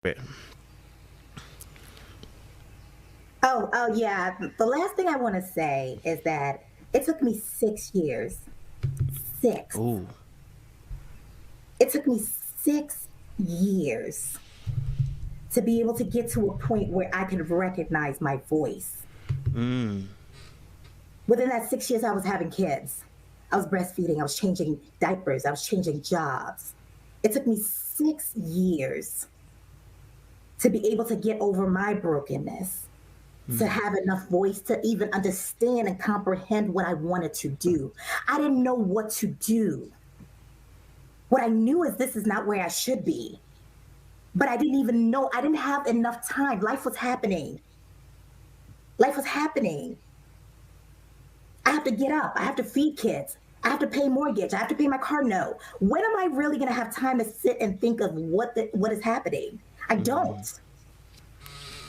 But Oh, yeah. The last thing I want to say is that it took me 6 years. Six. oh, It took me 6 years to be able to get to a point where I could recognize my voice. Within that 6 years, I was having kids. I was breastfeeding. I was changing diapers. I was changing jobs. It took me 6 years to be able to get over my brokenness, to have enough voice to even understand and comprehend what I wanted to do. I didn't know what to do. What I knew is this is not where I should be. But I didn't even know, I didn't have enough time. Life was happening. Life was happening. I have to get up. I have to feed kids. I have to pay mortgage. I have to pay my car note. When am I really going to have time to sit and think of what is happening? I don't.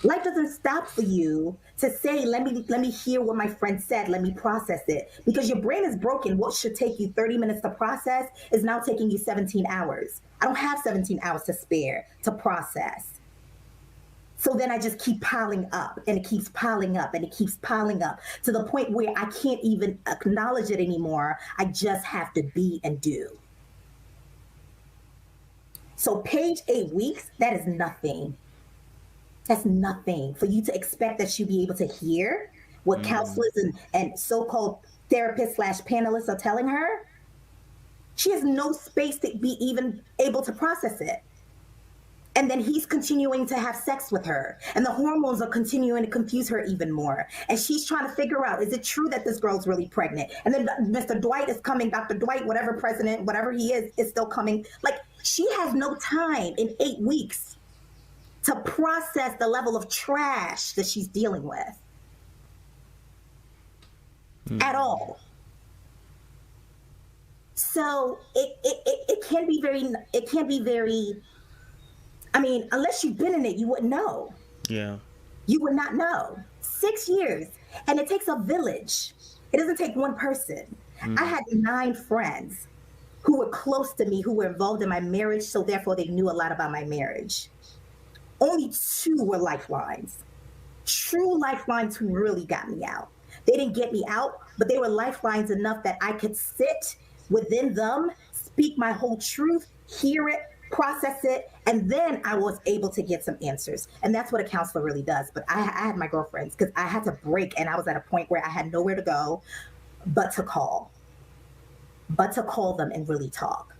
Life doesn't stop for you to say, let me hear what my friend said, let me process it. Because your brain is broken. What should take you 30 minutes to process is now taking you 17 hours. I don't have 17 hours to spare to process. So then I just keep piling up and it keeps piling up and it keeps piling up to the point where I can't even acknowledge it anymore. I just have to be and do. So page 8 weeks, that is nothing. That's nothing for you to expect that she'll be able to hear what counselors and so-called therapists slash panelists are telling her. She has no space to be even able to process it. And then he's continuing to have sex with her, and the hormones are continuing to confuse her even more. And she's trying to figure out, is it true that this girl's really pregnant? And then Mr. Dwight is coming, Dr. Dwight, whatever president, whatever he is still coming. Like, she has no time in 8 weeks to process the level of trash that she's dealing with at all. So it can be very, I mean, unless you've been in it, you wouldn't know. yeah. You would not know. 6 years. And it takes a village. It doesn't take one person. I had 9 friends who were close to me, who were involved in my marriage, so therefore they knew a lot about my marriage. Only 2 were lifelines. True lifelines who really got me out. They didn't get me out, but they were lifelines enough that I could sit within them, speak my whole truth, hear it, process it, and then I was able to get some answers. And that's what a counselor really does. But I had my girlfriends because I had to break, and I was at a point where I had nowhere to go but to call, them and really talk.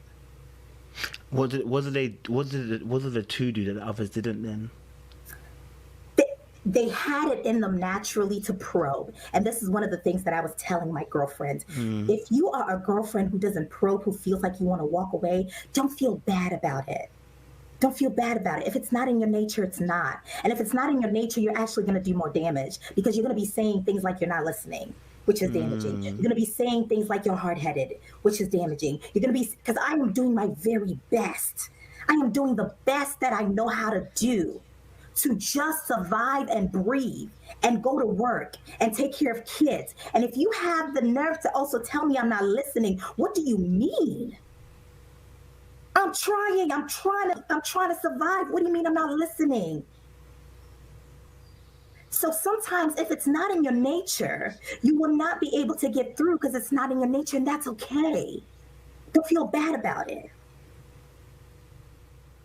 Was it the two do that the others didn't then? They had it in them naturally to probe. And this is one of the things that I was telling my girlfriends. If you are a girlfriend who doesn't probe, who feels like you want to walk away, don't feel bad about it. Don't feel bad about it. If it's not in your nature, it's not. And if it's not in your nature, you're actually going to do more damage because you're going to be saying things like you're not listening, which is damaging. You're going to be saying things like you're hard headed, which is damaging. You're going to be, because I am doing my very best. I am doing the best that I know how to do to just survive and breathe and go to work and take care of kids. And if you have the nerve to also tell me I'm not listening, what do you mean? I'm trying to survive. What do you mean I'm not listening? So sometimes if it's not in your nature, you will not be able to get through because it's not in your nature, and that's okay. Don't feel bad about it.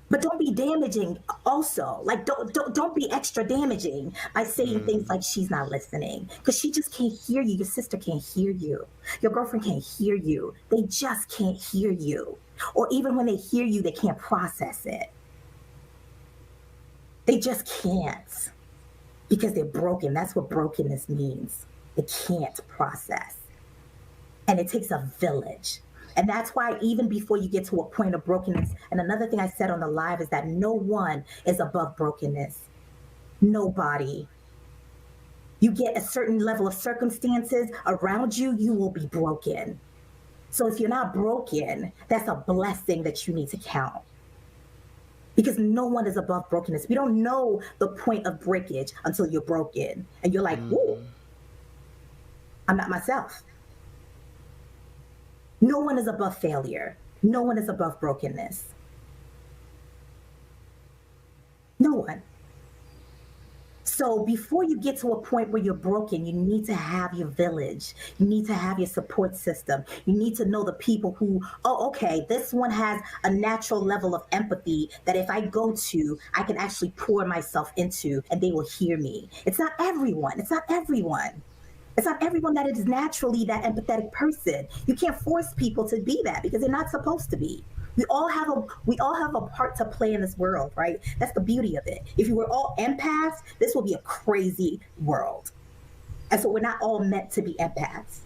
But don't be damaging also. Like don't be extra damaging by saying things like she's not listening because she just can't hear you. Your sister can't hear you. Your girlfriend can't hear you. They just can't hear you. Or even when they hear you, they can't process it. They just can't because they're broken. That's what brokenness means. They can't process. And it takes a village. And that's why, even before you get to a point of brokenness, and another thing I said on the live is that no one is above brokenness. Nobody. You get a certain level of circumstances around you, you will be broken. So if you're not broken, that's a blessing that you need to count. Because no one is above brokenness. We don't know the point of breakage until you're broken. And you're like, whoa, I'm not myself. No one is above failure. No one is above brokenness. So before you get to a point where you're broken, you need to have your village. You need to have your support system. You need to know the people who, oh, okay, this one has a natural level of empathy that if I go to, I can actually pour myself into and they will hear me. It's not everyone. It's not everyone. It's not everyone that is naturally that empathetic person. You can't force people to be that because they're not supposed to be. We all have a part to play in this world, right? That's the beauty of it. If you were all empaths, this will be a crazy world. And so we're not all meant to be empaths.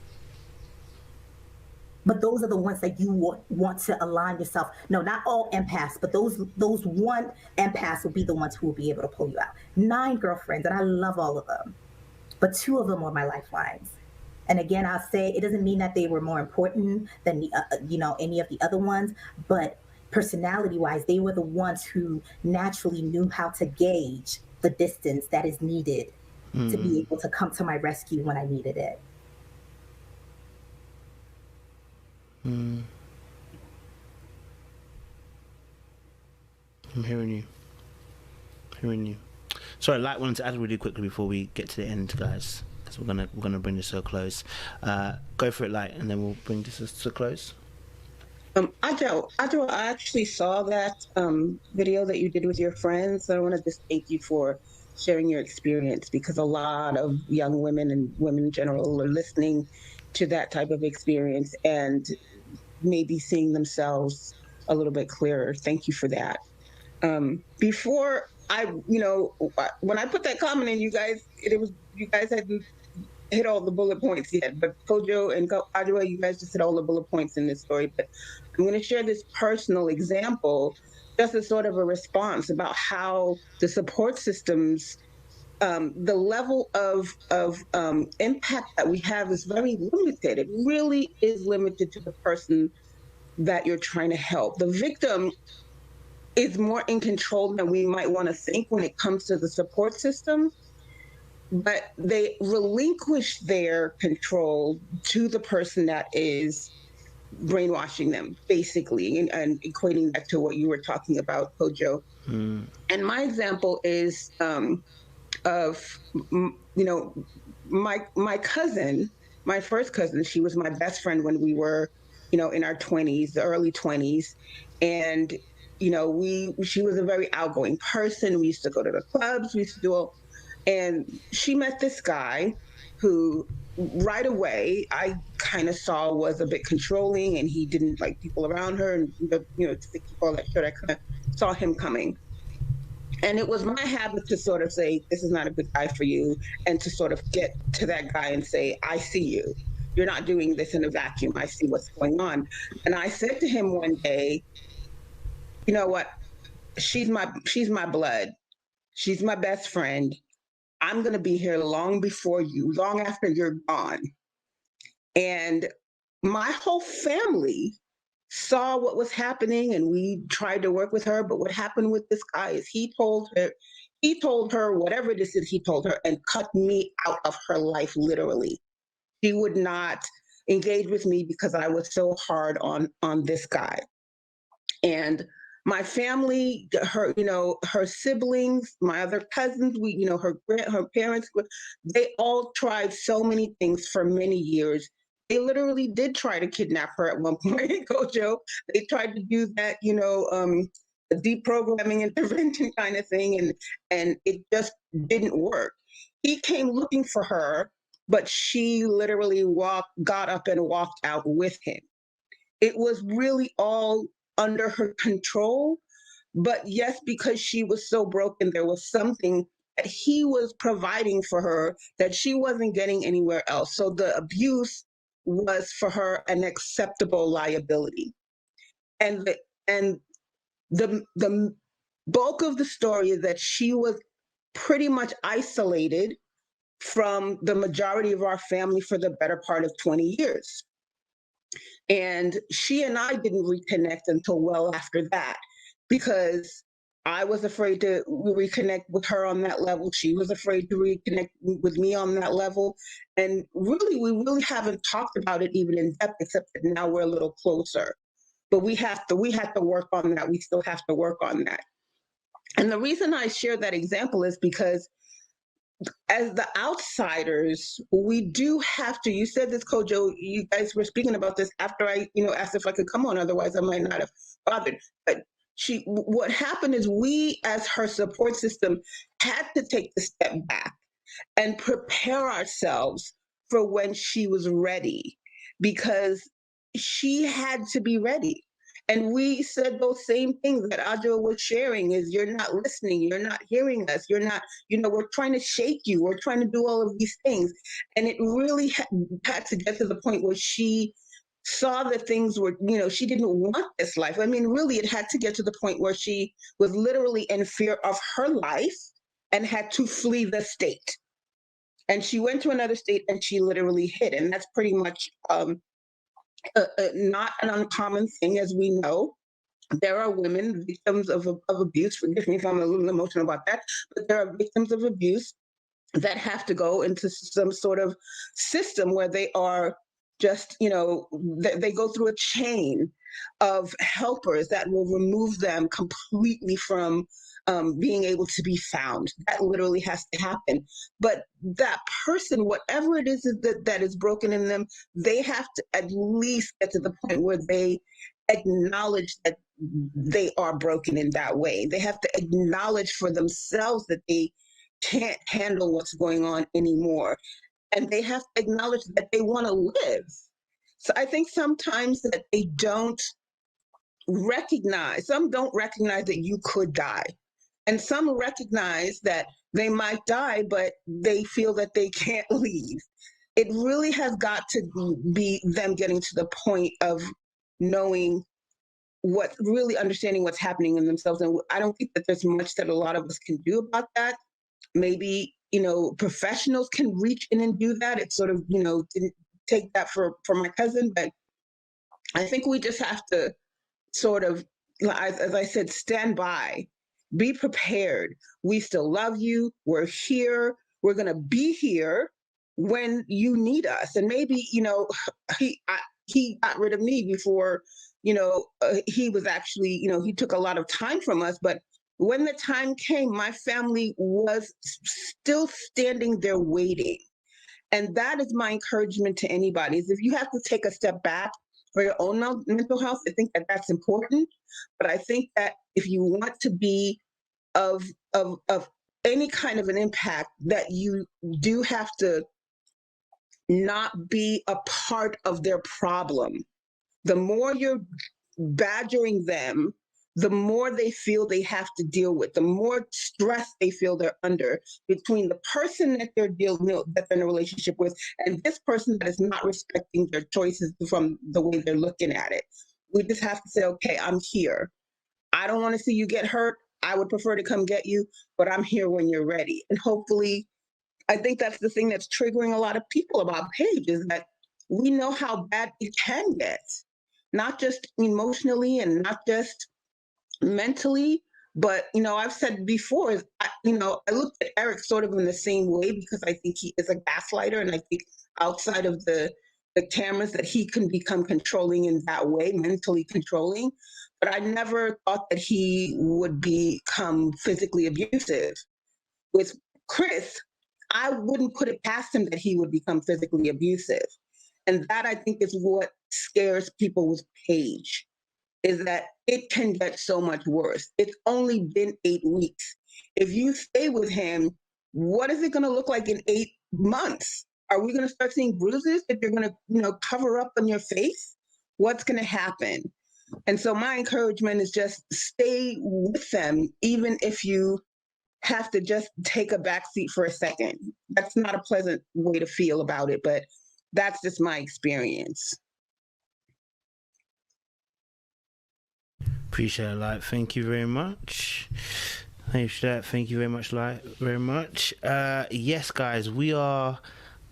But those are the ones that you want to align yourself. No, not all empaths, but those one empaths will be the ones who will be able to pull you out. 9 girlfriends, and I love all of them, but 2 of them were my lifelines. And again, I'll say it doesn't mean that they were more important than any of the other ones, but personality-wise, they were the ones who naturally knew how to gauge the distance that is needed to be able to come to my rescue when I needed it. I'm hearing you. Hearing you. Sorry, Light wanted to add really quickly before we get to the end, guys, because we're gonna bring this to a close. Go for it, Light, and then we'll bring this to a close. Adjo, I actually saw that video that you did with your friends. So I want to just thank you for sharing your experience, because a lot of young women and women in general are listening to that type of experience and maybe seeing themselves a little bit clearer. Thank you for that. Before when I put that comment in, you guys hadn't hit all the bullet points yet, but Kojo and Adjoa, you guys just hit all the bullet points in this story. But I'm going to share this personal example just as sort of a response about how the support systems, the level of impact that we have is very limited. It really is limited to the person that you're trying to help. The victim is more in control than we might want to think when it comes to the support system, but they relinquish their control to the person that is brainwashing them, basically, and equating that to what you were talking about, Kojo. And my example is of my cousin, my first cousin. She was my best friend when we were in our 20s, the early 20s, and she was a very outgoing person. We used to go to the clubs, we used to do all, and she met this guy who right away I kind of saw was a bit controlling, and he didn't like people around her, and to keep all that shit, I kind of saw him coming. And it was my habit to sort of say, this is not a good guy for you, and to sort of get to that guy and say, I see you. You're not doing this in a vacuum. I see what's going on. And I said to him one day, you know what? She's my blood. She's my best friend. I'm going to be here long before you, long after you're gone. And my whole family saw what was happening, and we tried to work with her. But what happened with this guy is he told her whatever this is, he told her, and cut me out of her life, literally. She would not engage with me because I was so hard on this guy. And my family, her siblings, my other cousins, her parents, they all tried so many things for many years. They literally did try to kidnap her at one point, Kojo. They tried to do that, a deprogramming intervention kind of thing, and it just didn't work. He came looking for her, but she literally got up and walked out with him. It was really all under her control. But yes, because she was so broken, there was something that he was providing for her that she wasn't getting anywhere else. So the abuse was for her an acceptable liability. And the bulk of the story is that she was pretty much isolated from the majority of our family for the better part of 20 years. And she and I didn't reconnect until well after that, because I was afraid to reconnect with her on that level. She was afraid to reconnect with me on that level. And really, we really haven't talked about it even in depth, except that now we're a little closer. But we have to work on that. We still have to work on that. And the reason I share that example is because as the outsiders, we do have to, you said this, Kojo, you guys were speaking about this after I, asked if I could come on, otherwise I might not have bothered. But what happened is we, as her support system, had to take the step back and prepare ourselves for when she was ready, because she had to be ready. And we said those same things that Ajo was sharing, is you're not listening, you're not hearing us, you're not, we're trying to shake you, we're trying to do all of these things. And it really had to get to the point where she saw that things were, she didn't want this life. I mean, really, it had to get to the point where she was literally in fear of her life and had to flee the state. And she went to another state and she literally hid. And that's pretty much not an uncommon thing, as we know. There are women victims of abuse. Forgive me if I'm a little emotional about that, but there are victims of abuse that have to go into some sort of system where they are just, they go through a chain of helpers that will remove them completely from being able to be found. That literally has to happen. But that person, whatever it is that is broken in them, they have to at least get to the point where they acknowledge that they are broken in that way. They have to acknowledge for themselves that they can't handle what's going on anymore. And they have to acknowledge that they want to live. So I think sometimes that they don't recognize, some don't recognize that you could die. And some recognize that they might die, but they feel that they can't leave. It really has got to be them getting to the point of knowing really understanding what's happening in themselves. And I don't think that there's much that a lot of us can do about that. Maybe, professionals can reach in and do that. It's sort of, didn't take that for my cousin, but I think we just have to sort of, as I said, stand by, be prepared. We still love you. We're here. We're going to be here when you need us. And maybe, he got rid of me before, he was actually, he took a lot of time from us. But when the time came, my family was still standing there waiting. And that is my encouragement to anybody, is if you have to take a step back for your own mental health, I think that that's important. But I think that if you want to be of any kind of an impact, that you do have to not be a part of their problem. The more you're badgering them, the more they feel they have to deal with, the more stress they feel they're under between the person that they're that they're in a relationship with and this person that is not respecting their choices from the way they're looking at it. We just have to say, okay, I'm here. I don't want to see you get hurt. I would prefer to come get you, but I'm here when you're ready. And hopefully, I think that's the thing that's triggering a lot of people about Paige, is that we know how bad it can get, not just emotionally and not just mentally, but I've said before, I looked at Eric sort of in the same way, because I think he is a gaslighter, and I think outside of the cameras that he can become controlling in that way, mentally controlling. But I never thought that he would become physically abusive. With Chris, I wouldn't put it past him that he would become physically abusive. And that, I think, is what scares people with Paige, is that it can get so much worse. It's only been 8 weeks. If you stay with him, what is it going to look like in 8 months? Are we going to start seeing bruises that you're going to, cover up on your face? What's going to happen? And so my encouragement is just stay with them, even if you have to just take a backseat for a second. That's not a pleasant way to feel about it, but that's just my experience. Appreciate it, Light. Thank you very much. Thanks for that. Thank you very much, Light. Very much. Yes, guys, we are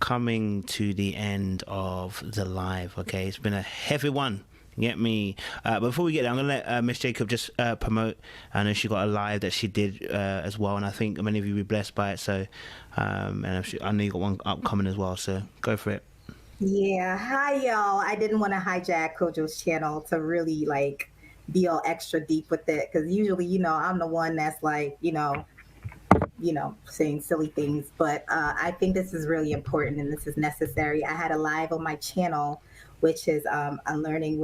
coming to the end of the live. Okay, it's been a heavy one. Get me. Before we get there, I'm gonna let Miss Jacob just promote. I know she got a live that she did as well, and I think many of you will be blessed by it. So, and I know you got one upcoming as well. So go for it. Yeah. Hi, y'all. I didn't want to hijack Kojo's channel to really be all extra deep with it, because usually, I'm the one that's saying silly things, but I think this is really important and this is necessary. I had a live on my channel, which is unlearning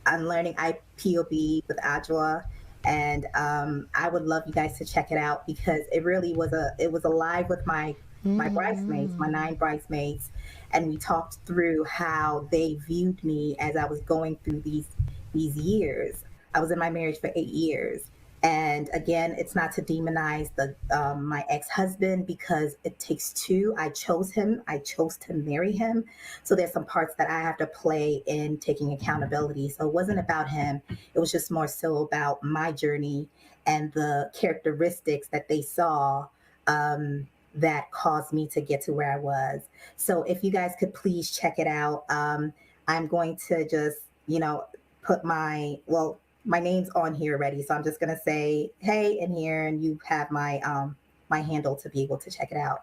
IPOB with Adjoa, and I would love you guys to check it out because it was a live with my bridesmaids, my 9 bridesmaids, and we talked through how they viewed me as I was going through these years. I was in my marriage for 8 years. And again, it's not to demonize the my ex-husband because it takes two. I chose him. I chose to marry him. So there's some parts that I have to play in taking accountability. So it wasn't about him. It was just more so about my journey and the characteristics that they saw that caused me to get to where I was. So if you guys could please check it out, I'm going to just put my name's on here already, so I'm just gonna say hey in here, and you have my handle to be able to check it out.